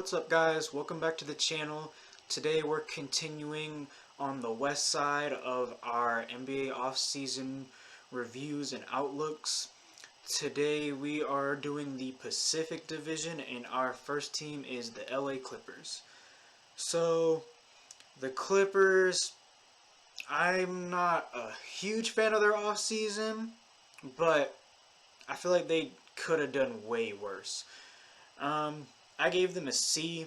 What's up guys, welcome back to the channel. Today we're continuing on the west side of our NBA offseason reviews and outlooks. Today we are doing the Pacific Division and our first team is the LA Clippers. So the Clippers, I'm not a huge fan of their offseason, but I feel like they could have done way worse. I gave them a C.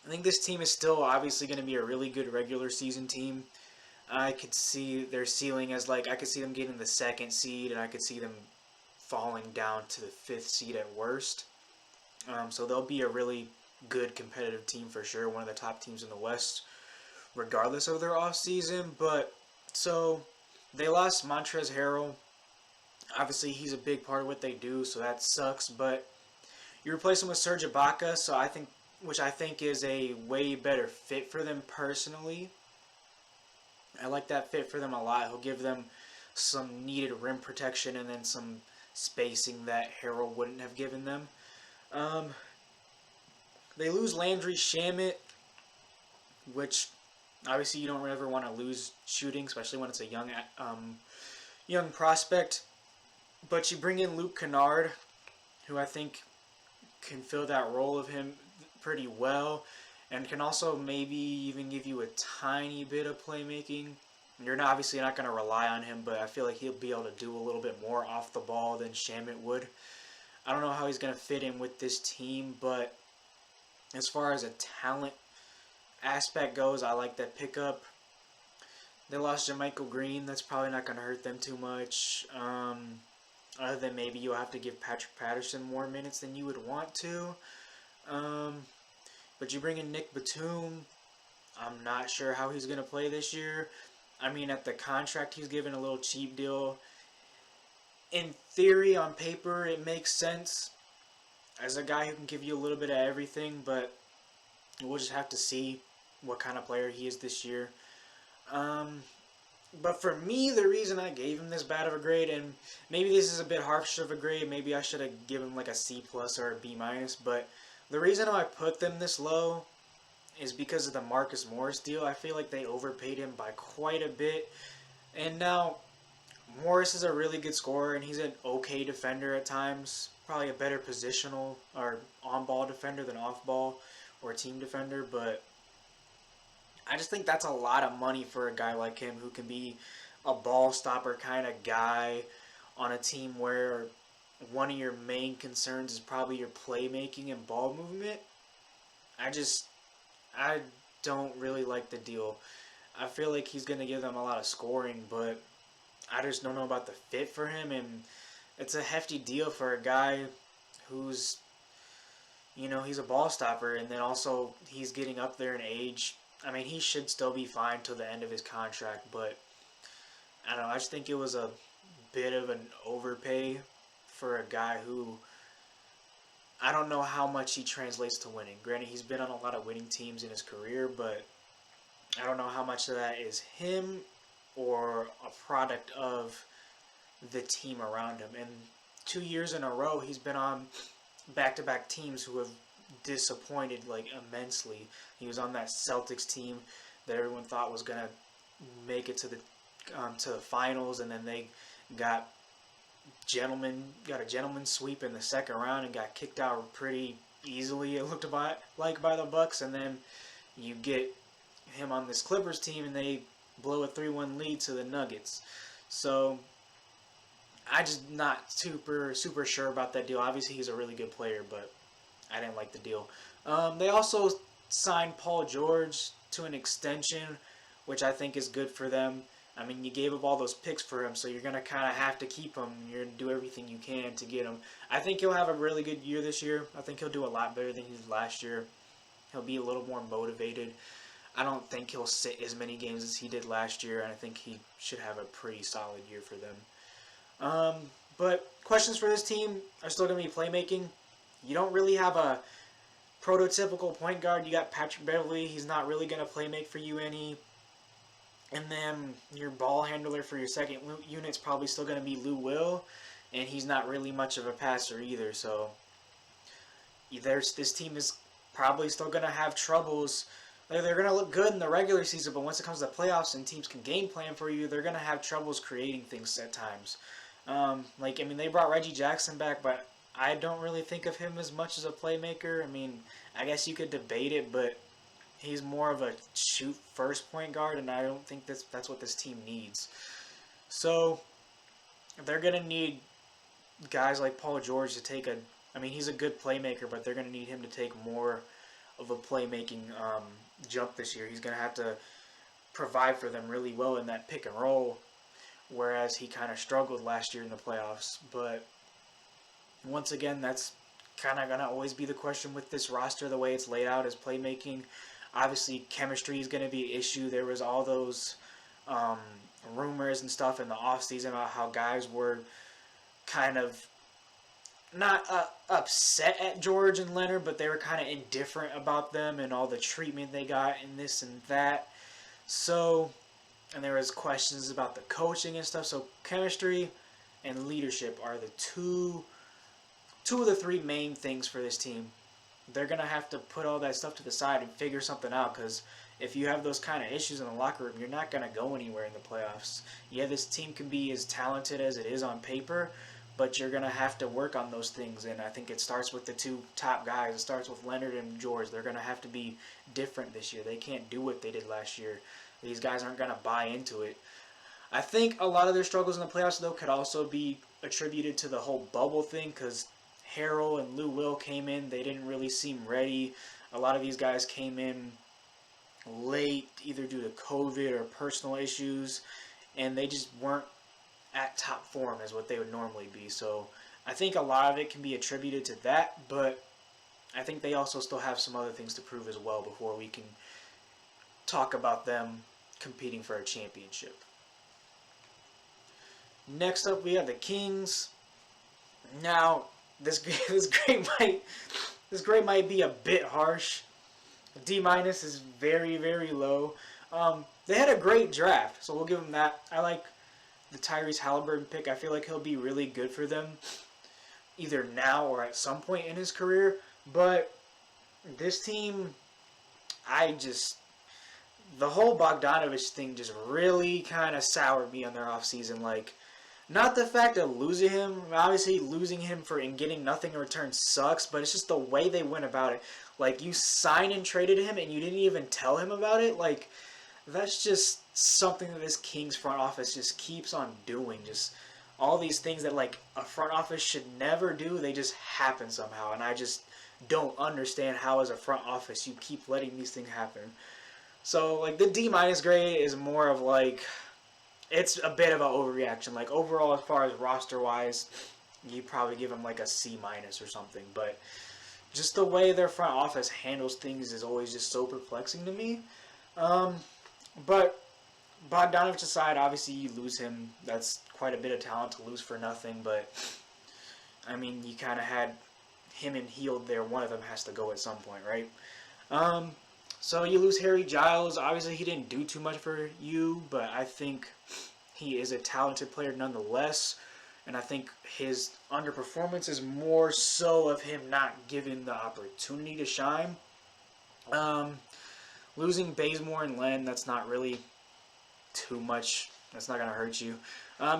I think this team is still obviously going to be a really good regular season team. I could see their ceiling as I could see them getting the second seed, and I could see them falling down to the fifth seed at worst. So they'll be a really good competitive team for sure, one of the top teams in the West, regardless of their offseason. But so they lost Montrezl Harrell. Obviously, he's a big part of what they do, so that sucks. But you replace him with Serge Ibaka, which I think is a way better fit for them personally. I like that fit for them a lot. He'll give them some needed rim protection and then some spacing that Harrell wouldn't have given them. They lose Landry Shamet, which obviously you don't ever want to lose shooting, especially when it's a young prospect. But you bring in Luke Kennard, who I think can fill that role of him pretty well, and can also maybe even give you a tiny bit of playmaking. You're obviously not going to rely on him, but I feel like he'll be able to do a little bit more off the ball than Shamet would. I don't know how he's going to fit in with this team, but as far as a talent aspect goes, I like that pickup. They lost JaMychal Green. That's probably not going to hurt them too much. Other than maybe you'll have to give Patrick Patterson more minutes than you would want to. But you bring in Nick Batum. I'm not sure how he's going to play this year. I mean, at the contract, he's given a little cheap deal. In theory, on paper, it makes sense as a guy who can give you a little bit of everything, but we'll just have to see what kind of player he is this year. But for me, the reason I gave him this bad of a grade, and maybe this is a bit harsh of a grade, maybe I should have given him like a C plus or a B minus, but the reason I put them this low is because of the Marcus Morris deal. I feel like they overpaid him by quite a bit, and now Morris is a really good scorer, and he's an okay defender at times, probably a better positional or on-ball defender than off-ball or team defender, but I just think that's a lot of money for a guy like him who can be a ball stopper kind of guy on a team where one of your main concerns is probably your playmaking and ball movement. I don't really like the deal. I feel like he's going to give them a lot of scoring, but I just don't know about the fit for him, and it's a hefty deal for a guy who's, he's a ball stopper, and then also he's getting up there in age. I mean, he should still be fine till the end of his contract, but I don't know. I just think it was a bit of an overpay for a guy who I don't know how much he translates to winning. Granted, he's been on a lot of winning teams in his career, but I don't know how much of that is him or a product of the team around him. And 2 years in a row, he's been on back-to-back teams who have disappointed immensely. He was on that Celtics team that everyone thought was gonna make it to the finals, and then they got a gentleman sweep in the second round and got kicked out pretty easily. It looked like by the Bucks, and then you get him on this Clippers team and they blow a 3-1 lead to the Nuggets. So I just not super sure about that deal. Obviously, he's a really good player, but I didn't like the deal. They also signed Paul George to an extension, which I think is good for them. I mean, you gave up all those picks for him, so you're going to kind of have to keep him. You're going to do everything you can to get him. I think he'll have a really good year this year. I think he'll do a lot better than he did last year. He'll be a little more motivated. I don't think he'll sit as many games as he did last year, and I think he should have a pretty solid year for them. But questions for this team are still going to be playmaking. You don't really have a prototypical point guard. You got Patrick Beverley. He's not really going to play make for you any. And then your ball handler for your second unit's probably still going to be Lou Will. And he's not really much of a passer either. So this team is probably still going to have troubles. Like, they're going to look good in the regular season, but once it comes to playoffs and teams can game plan for you, they're going to have troubles creating things at times. They brought Reggie Jackson back, but I don't really think of him as much as a playmaker. I mean, I guess you could debate it, but he's more of a shoot first point guard, and I don't think that's what this team needs. So they're gonna need guys like Paul George to take a. I mean, he's a good playmaker, but they're gonna need him to take more of a playmaking jump this year. He's gonna have to provide for them really well in that pick and roll, whereas he kind of struggled last year in the playoffs. But once again, that's kind of going to always be the question with this roster, the way it's laid out, is playmaking. Obviously, chemistry is going to be an issue. There was all those rumors and stuff in the offseason about how guys were kind of not upset at George and Leonard, but they were kind of indifferent about them and all the treatment they got and this and that. So, and there was questions about the coaching and stuff. So chemistry and leadership are the two of the three main things for this team. They're going to have to put all that stuff to the side and figure something out, because if you have those kind of issues in the locker room, you're not going to go anywhere in the playoffs. Yeah, this team can be as talented as it is on paper, but you're going to have to work on those things, and I think it starts with the two top guys. It starts with Leonard and George. They're going to have to be different this year. They can't do what they did last year. These guys aren't going to buy into it. I think a lot of their struggles in the playoffs, though, could also be attributed to the whole bubble thing, because Harrell and Lou Will came in. They didn't really seem ready. A lot of these guys came in late, either due to COVID or personal issues, and they just weren't at top form as what they would normally be. So I think a lot of it can be attributed to that, but I think they also still have some other things to prove as well before we can talk about them competing for a championship. Next up, we have the Kings. Now, this grade might be a bit harsh. D- is very, very low. They had a great draft, so we'll give them that. I like the Tyrese Halliburton pick. I feel like he'll be really good for them, either now or at some point in his career. But this team, the whole Bogdanovich thing just really kind of soured me on their offseason. Like, not the fact of losing him. Obviously, losing him and getting nothing in return sucks, but it's just the way they went about it. Like, you signed and traded him, and you didn't even tell him about it. Like, that's just something that this Kings front office just keeps on doing. Just all these things that, like, a front office should never do, they just happen somehow. And I just don't understand how, as a front office, you keep letting these things happen. So, like, the D- grade is more of, like, it's a bit of an overreaction. Like, overall, as far as roster-wise, you probably give them, like, a C- or something. But just the way their front office handles things is always just so perplexing to me. But Bogdanovich aside, obviously you lose him. That's quite a bit of talent to lose for nothing. But, I mean, you kind of had him and Hield there. One of them has to go at some point, right? So you lose Harry Giles. Obviously, he didn't do too much for you, but I think he is a talented player nonetheless. And I think his underperformance is more so of him not given the opportunity to shine. Losing Bazemore and Len, that's not really too much. That's not going to hurt you.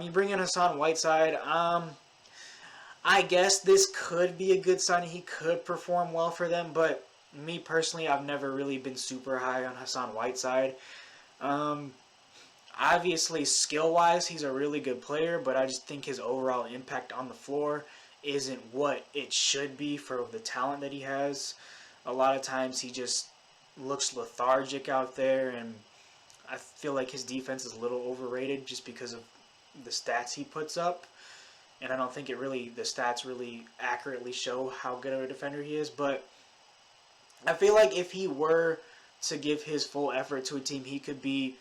You bring in Hassan Whiteside. I guess this could be a good sign. He could perform well for them, but me personally, I've never really been super high on Hassan Whiteside. Obviously, skill-wise, he's a really good player, but I just think his overall impact on the floor isn't what it should be for the talent that he has. A lot of times he just looks lethargic out there, and I feel like his defense is a little overrated just because of the stats he puts up. And I don't think the stats really accurately show how good of a defender he is, but I feel like if he were to give his full effort to a team, he could be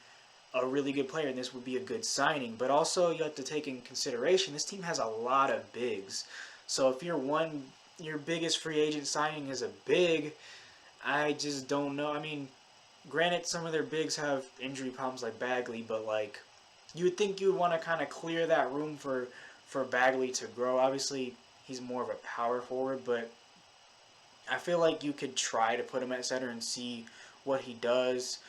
a really good player, and this would be a good signing. But also, you have to take in consideration, this team has a lot of bigs. So if your biggest free agent signing is a big, I just don't know. I mean, granted, some of their bigs have injury problems like Bagley, but like, you would think you would want to kind of clear that room for Bagley to grow. Obviously, he's more of a power forward, but I feel like you could try to put him at center and see what he does.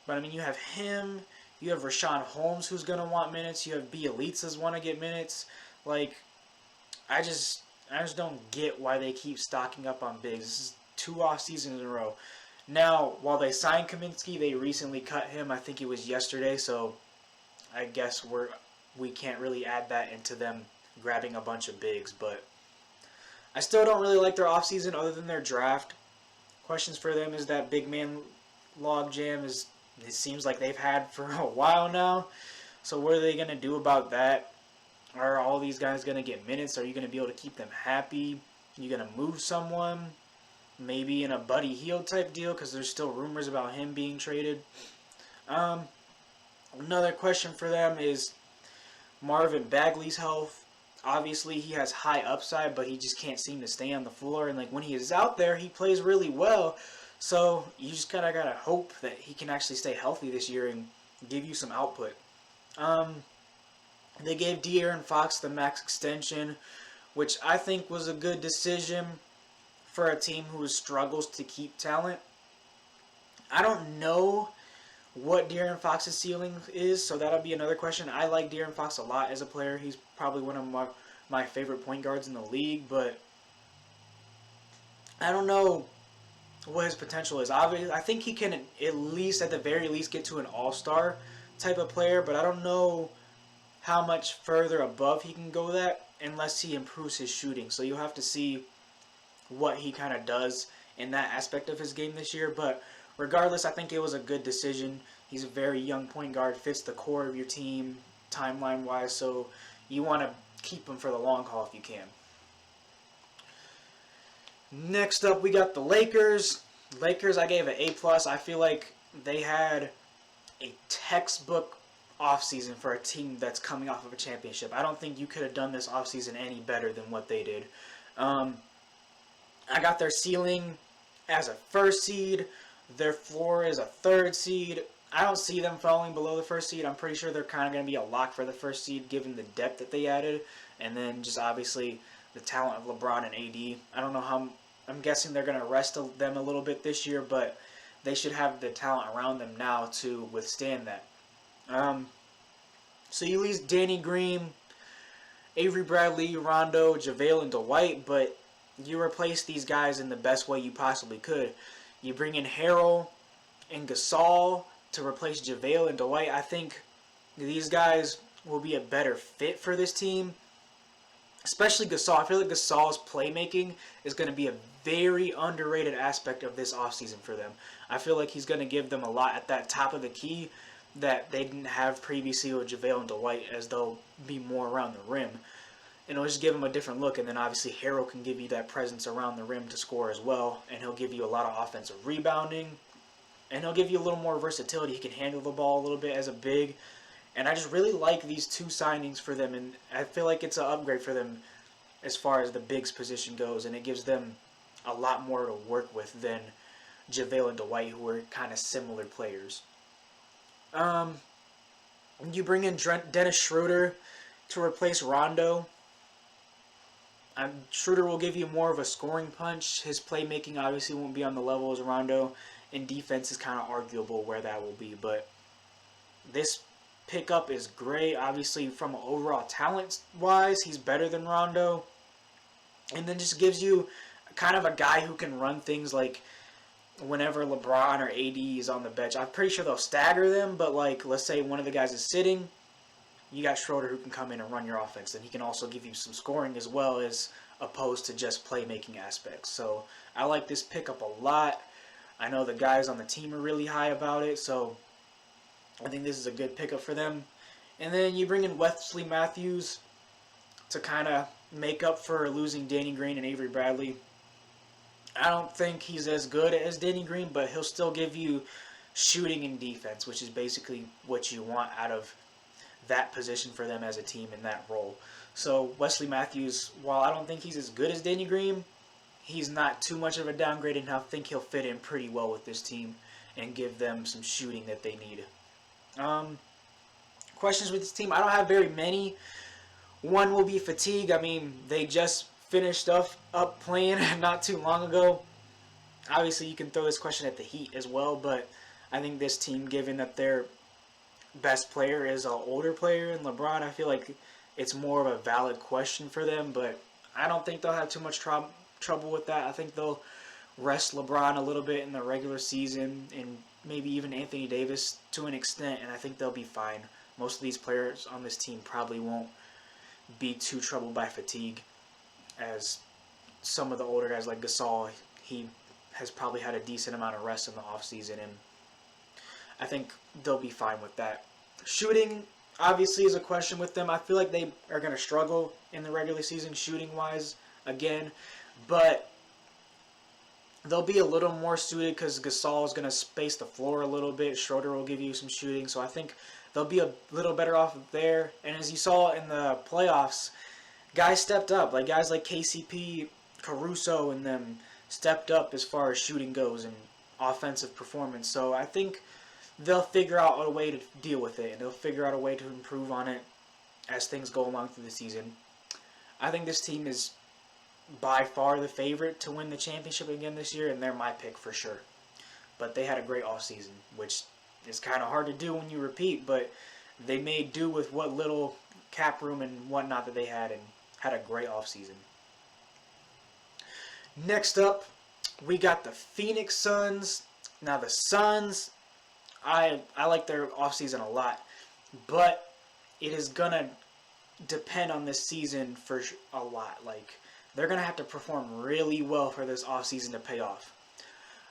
But I mean, you have him, you have Rashawn Holmes who's gonna want minutes, you have Bielitsa's want to get minutes. Like, I just I just don't get why they keep stocking up on bigs. This is 2 off seasons in a row. Now, while they signed Kaminsky, they recently cut him. I think it was yesterday, so I guess we can't really add that into them grabbing a bunch of bigs. But I still don't really like their offseason other than their draft. Questions for them is that big man logjam is it seems like they've had for a while now. So what are they going to do about that? Are all these guys going to get minutes? Are you going to be able to keep them happy? Are you going to move someone? Maybe in a Buddy Hield type deal because there's still rumors about him being traded. Another question for them is Marvin Bagley's health. Obviously, he has high upside, but he just can't seem to stay on the floor. And like when he is out there, he plays really well. So you just kind of got to hope that he can actually stay healthy this year and give you some output. They gave De'Aaron Fox the max extension, which I think was a good decision for a team who struggles to keep talent. I don't know what De'Aaron Fox's ceiling is, so that'll be another question. I like De'Aaron Fox a lot as a player. He's probably one of my favorite point guards in the league, but I don't know what his potential is. Obviously, I think he can at least, at the very least, get to an all-star type of player, but I don't know how much further above he can go that unless he improves his shooting. So you'll have to see what he kind of does in that aspect of his game this year. But regardless, I think it was a good decision. He's a very young point guard, fits the core of your team timeline-wise, so you want to keep him for the long haul if you can. Next up, we got the Lakers. Lakers, I gave an A+. I feel like they had a textbook offseason for a team that's coming off of a championship. I don't think you could have done this offseason any better than what they did. I got their ceiling as a first seed. Their floor is a third seed. I don't see them falling below the first seed. I'm pretty sure they're kind of going to be a lock for the first seed given the depth that they added. And then just obviously the talent of LeBron and AD. I don't know how... I'm guessing they're going to rest them a little bit this year, but they should have the talent around them now to withstand that. So you lose Danny Green, Avery Bradley, Rondo, JaVale, and Dwight, but you replace these guys in the best way you possibly could. You bring in Harrell and Gasol to replace JaVale and Dwight. I think these guys will be a better fit for this team, especially Gasol. I feel like Gasol's playmaking is going to be a very underrated aspect of this offseason for them. I feel like he's going to give them a lot at that top of the key that they didn't have previously with JaVale and Dwight, as they'll be more around the rim. And it'll just give them a different look. And then obviously Harrell can give you that presence around the rim to score as well. And he'll give you a lot of offensive rebounding. And he'll give you a little more versatility. He can handle the ball a little bit as a big. And I just really like these two signings for them. And I feel like it's an upgrade for them as far as the bigs position goes. And it gives them a lot more to work with than JaVale and Dwight, who are kind of similar players. You bring in Dennis Schroeder to replace Rondo. Schroeder will give you more of a scoring punch. His playmaking obviously won't be on the level as Rondo, and defense is kind of arguable where that will be. But this pickup is great. Obviously, from overall talent-wise, he's better than Rondo. And then just gives you kind of a guy who can run things like whenever LeBron or AD is on the bench. I'm pretty sure they'll stagger them, but like let's say one of the guys is sitting, you got Schroeder who can come in and run your offense. And he can also give you some scoring as well as opposed to just playmaking aspects. So I like this pickup a lot. I know the guys on the team are really high about it, so I think this is a good pickup for them. And then you bring in Wesley Matthews to kind of make up for losing Danny Green and Avery Bradley. I don't think he's as good as Danny Green, but he'll still give you shooting and defense, which is basically what you want out of that position for them as a team in that role. So Wesley Matthews, while I don't think he's as good as Danny Green, he's not too much of a downgrade, and I think he'll fit in pretty well with this team and give them some shooting that they need. Questions with this team? I don't have very many. One will be fatigue. I mean, they just finished up playing not too long ago. Obviously, you can throw this question at the Heat as well, but I think this team, given that their best player is an older player in LeBron, I feel like it's more of a valid question for them, but I don't think they'll have too much trouble with that. I think they'll rest LeBron a little bit in the regular season and maybe even Anthony Davis to an extent, and I think they'll be fine. Most of these players on this team probably won't be too troubled by fatigue, as some of the older guys like Gasol, he has probably had a decent amount of rest in the offseason, and I think they'll be fine with that. Shooting, obviously, is a question with them. I feel like they are going to struggle in the regular season shooting-wise again, but they'll be a little more suited because Gasol is going to space the floor a little bit. Schroeder will give you some shooting, so I think they'll be a little better off there. And as you saw in the playoffs, guys stepped up. Like guys like KCP, Caruso, and them stepped up as far as shooting goes and offensive performance. So I think they'll figure out a way to deal with it, and they'll figure out a way to improve on it as things go along through the season. I think this team is by far the favorite to win the championship again this year, and they're my pick for sure. But they had a great offseason, which is kind of hard to do when you repeat, but they made do with what little cap room and whatnot that they had, and had a great offseason. Next up, we got the Phoenix Suns. Now the Suns, I like their offseason a lot, but it is going to depend on this season for a lot. Like, they're going to have to perform really well for this offseason to pay off.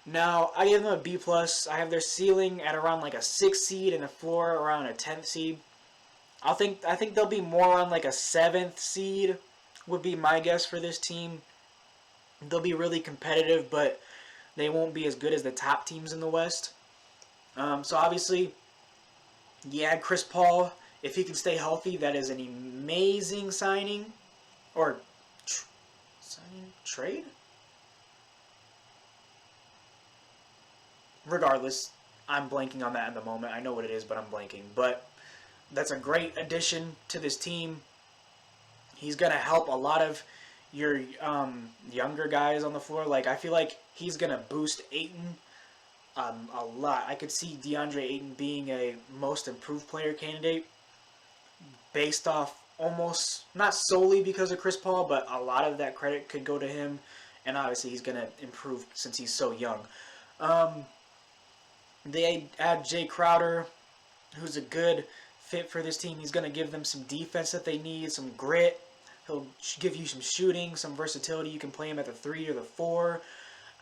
Now, I give them a B+. I have their ceiling at around like a 6th seed and a floor around a 10th seed. I think they'll be more on like a 7th seed would be my guess for this team. They'll be really competitive, but they won't be as good as the top teams in the West. So obviously, you add Chris Paul. If he can stay healthy, that is an amazing signing. Or trade? Regardless, I'm blanking on that in the moment. I know what it is, but I'm blanking. But that's a great addition to this team. He's going to help a lot of your younger guys on the floor. Like, I feel like he's going to boost Ayton a lot. I could see DeAndre Ayton being a most improved player candidate based off almost, not solely because of Chris Paul, but a lot of that credit could go to him. And obviously he's going to improve since he's so young. They add Jay Crowder, who's a good fit for this team. He's going to give them some defense that they need, some grit. He'll give you some shooting, some versatility. You can play him at the 3 or the 4.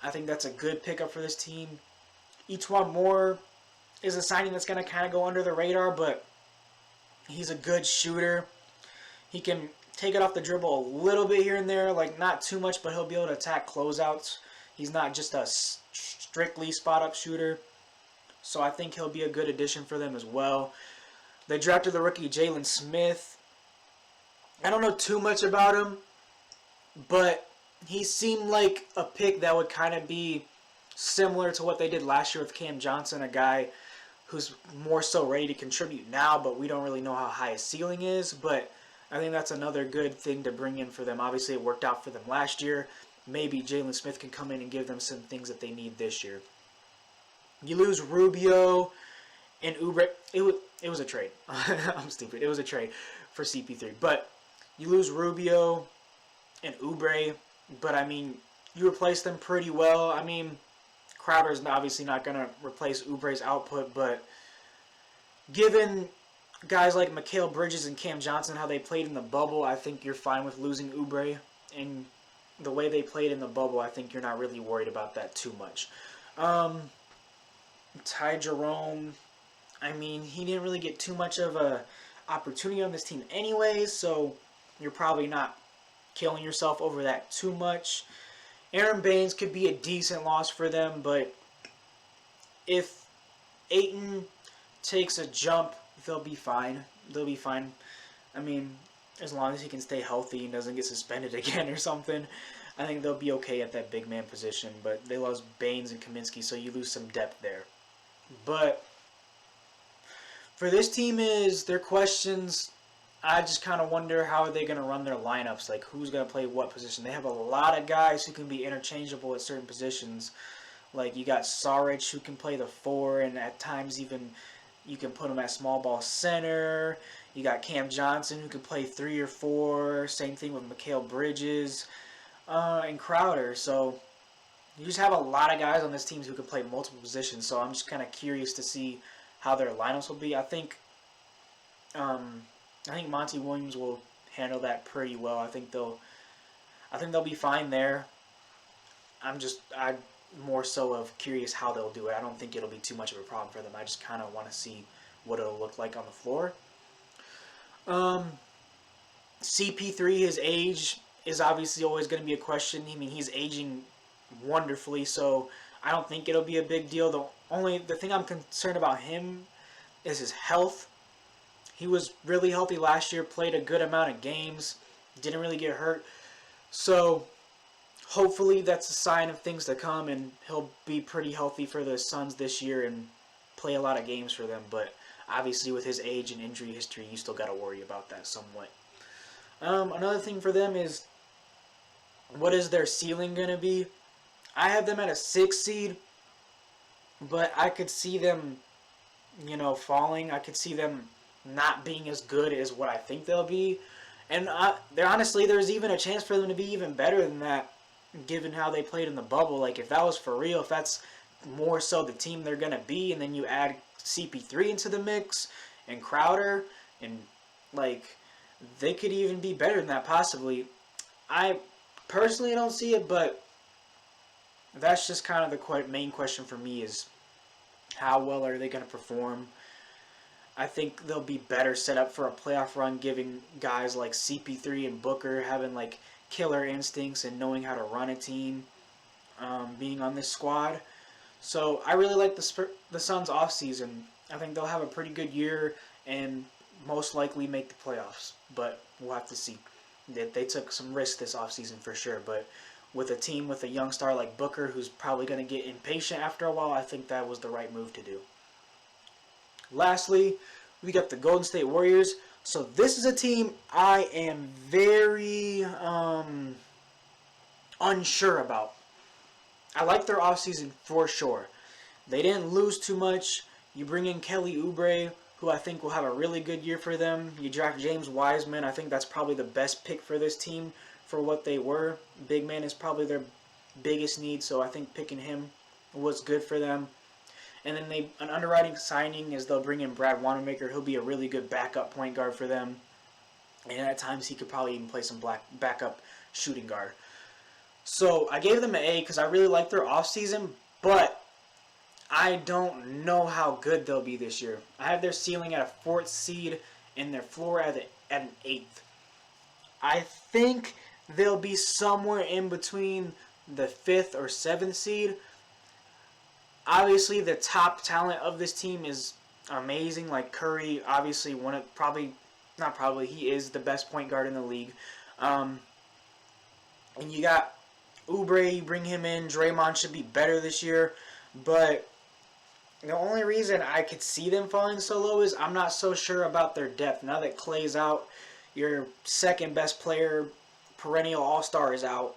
I think that's a good pickup for this team. Etuan Moore is a signing that's going to kind of go under the radar, but he's a good shooter. He can take it off the dribble a little bit here and there, like not too much, but he'll be able to attack closeouts. He's not just a strictly spot-up shooter. So I think he'll be a good addition for them as well. They drafted the rookie Jalen Smith. I don't know too much about him, but he seemed like a pick that would kind of be similar to what they did last year with Cam Johnson, a guy who's more so ready to contribute now, but we don't really know how high his ceiling is. But I think that's another good thing to bring in for them. Obviously, it worked out for them last year. Maybe Jalen Smith can come in and give them some things that they need this year. You lose Rubio and Oubre. It was a trade. I'm stupid. It was a trade for CP3. But you lose Rubio and Oubre. But, I mean, you replace them pretty well. I mean, Crowder's obviously not going to replace Oubre's output. But given guys like Mikal Bridges and Cam Johnson, how they played in the bubble, I think you're fine with losing Oubre. And the way they played in the bubble, I think you're not really worried about that too much. Ty Jerome, I mean, he didn't really get too much of a opportunity on this team anyways, so you're probably not killing yourself over that too much. Aaron Baines could be a decent loss for them, but if Ayton takes a jump, they'll be fine. They'll be fine. I mean, as long as he can stay healthy and doesn't get suspended again or something, I think they'll be okay at that big man position. But they lost Baines and Kaminsky, so you lose some depth there. But for this team is their questions. I just kind of wonder how are they going to run their lineups, like who's going to play what position. They have a lot of guys who can be interchangeable at certain positions. Like, you got Saric, who can play the 4, and at times even you can put him at small ball center. You got Cam Johnson, who can play 3 or 4. Same thing with Mikal Bridges and Crowder. So you just have a lot of guys on this team who can play multiple positions. So I'm just kind of curious to see how their lineups will be. I think Monty Williams will handle that pretty well. I think they'll be fine there. I'm more so of curious how they'll do it. I don't think it'll be too much of a problem for them. I just kind of want to see what it'll look like on the floor. CP3, his age is obviously always going to be a question. I mean, he's aging wonderfully, so I don't think it'll be a big deal. The thing I'm concerned about him is his health. He was really healthy last year, played a good amount of games, didn't really get hurt. So hopefully that's a sign of things to come, and he'll be pretty healthy for the Suns this year and play a lot of games for them. But obviously with his age and injury history, you still got to worry about that somewhat. Another thing for them is, what is their ceiling going to be? I have them at a 6 seed, but I could see them, falling. I could see them not being as good as what I think they'll be. And there's even a chance for them to be even better than that, given how they played in the bubble. Like, if that was for real, if that's more so the team they're going to be, and then you add CP3 into the mix, and Crowder, and, they could even be better than that, possibly. I personally don't see it, but that's just kind of the main question for me is, how well are they going to perform? I think they'll be better set up for a playoff run, giving guys like CP3 and Booker having killer instincts and knowing how to run a team, being on this squad. So I really like the Suns offseason. I think they'll have a pretty good year and most likely make the playoffs, but we'll have to see. They took some risks this offseason for sure, but with a team with a young star like Booker, who's probably going to get impatient after a while, I think that was the right move to do. Lastly, we got the Golden State Warriors. So this is a team I am very unsure about. I like their offseason for sure. They didn't lose too much. You bring in Kelly Oubre, who I think will have a really good year for them. You draft James Wiseman. I think that's probably the best pick for this team for what they were. Big man is probably their biggest need, so I think picking him was good for them. And then an underwriting signing is they'll bring in Brad Wanamaker. He'll be a really good backup point guard for them. And at times he could probably even play some backup shooting guard. So I gave them an A because I really like their offseason, but I don't know how good they'll be this year. I have their ceiling at a 4th seed and their floor at an 8th. I think they'll be somewhere in between the 5th or 7th seed. Obviously, the top talent of this team is amazing. Like Curry, obviously, he is the best point guard in the league. And you got Oubre, you bring him in. Draymond should be better this year. But the only reason I could see them falling so low is I'm not so sure about their depth. Now that Klay's out, your second best player, perennial all-star, is out.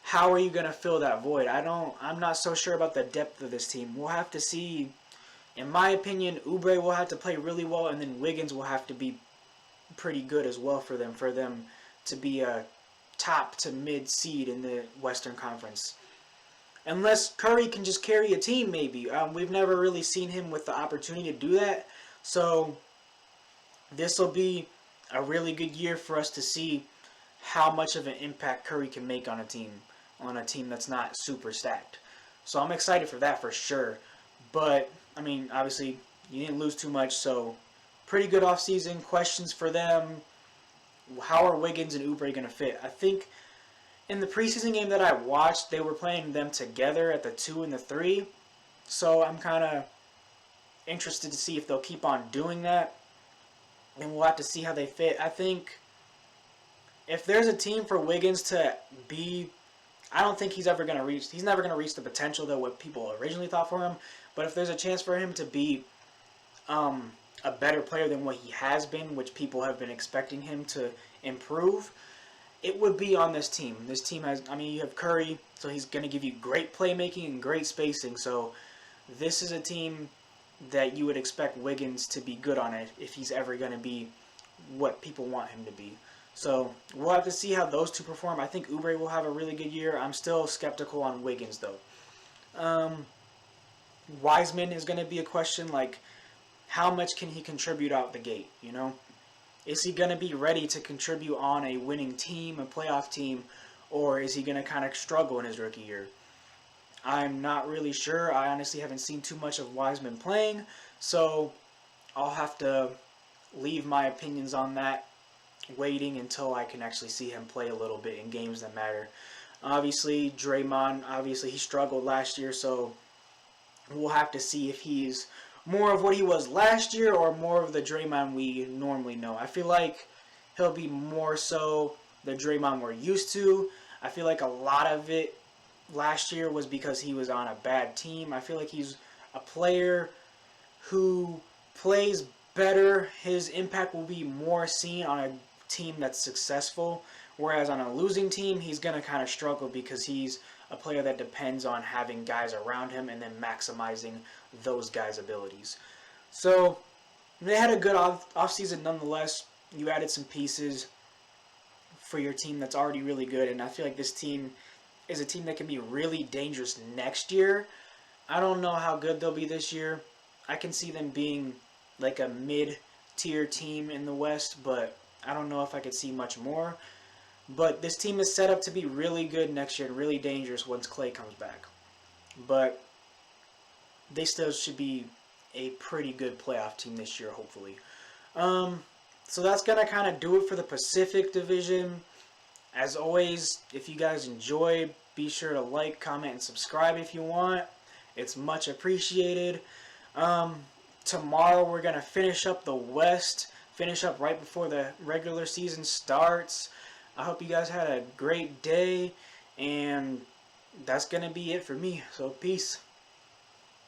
How are you going to fill that void? I'm not so sure about the depth of this team. We'll have to see. In my opinion, Oubre will have to play really well, and then Wiggins will have to be pretty good as well for them to be a top to mid seed in the Western Conference. Unless Curry can just carry a team, maybe. We've never really seen him with the opportunity to do that. So this will be a really good year for us to see how much of an impact Curry can make on a team that's not super stacked. So I'm excited for that for sure. But, I mean, obviously, you didn't lose too much, so pretty good offseason. Questions for them. How are Wiggins and Oubre going to fit? I think in the preseason game that I watched, they were playing them together at the 2 and the 3. So I'm kind of interested to see if they'll keep on doing that. And we'll have to see how they fit. I think if there's a team for Wiggins to be, I don't think he's never going to reach the potential that what people originally thought for him. But if there's a chance for him to be a better player than what he has been, which people have been expecting him to improve, it would be on this team. This team has, I mean, you have Curry, so he's going to give you great playmaking and great spacing. So this is a team that you would expect Wiggins to be good on it if he's ever going to be what people want him to be. So we'll have to see how those two perform. I think Oubre will have a really good year. I'm still skeptical on Wiggins, though. Wiseman is going to be a question, like, how much can he contribute out the gate, you know? Is he going to be ready to contribute on a winning team, a playoff team, or is he going to kind of struggle in his rookie year? I'm not really sure. I honestly haven't seen too much of Wiseman playing, so I'll have to leave my opinions on that waiting until I can actually see him play a little bit in games that matter. Obviously, Draymond, he struggled last year, so we'll have to see if he's more of what he was last year or more of the Draymond we normally know. I feel like he'll be more so the Draymond we're used to. I feel like a lot of it last year was because he was on a bad team. I feel like he's a player who plays better. His impact will be more seen on a team that's successful, whereas on a losing team, he's going to kind of struggle because he's a player that depends on having guys around him and then maximizing those guys' abilities. So they had a good offseason nonetheless. You added some pieces for your team that's already really good, and I feel like this team is a team that can be really dangerous next year. I don't know how good they'll be this year. I can see them being like a mid-tier team in the West, but I don't know if I could see much more. But this team is set up to be really good next year and really dangerous once Klay comes back. But they still should be a pretty good playoff team this year, hopefully. So that's going to kind of do it for the Pacific Division. As always, if you guys enjoy, be sure to like, comment, and subscribe if you want. It's much appreciated. Tomorrow we're going to finish up the West, finish up right before the regular season starts. I hope you guys had a great day, and that's going to be it for me. So peace.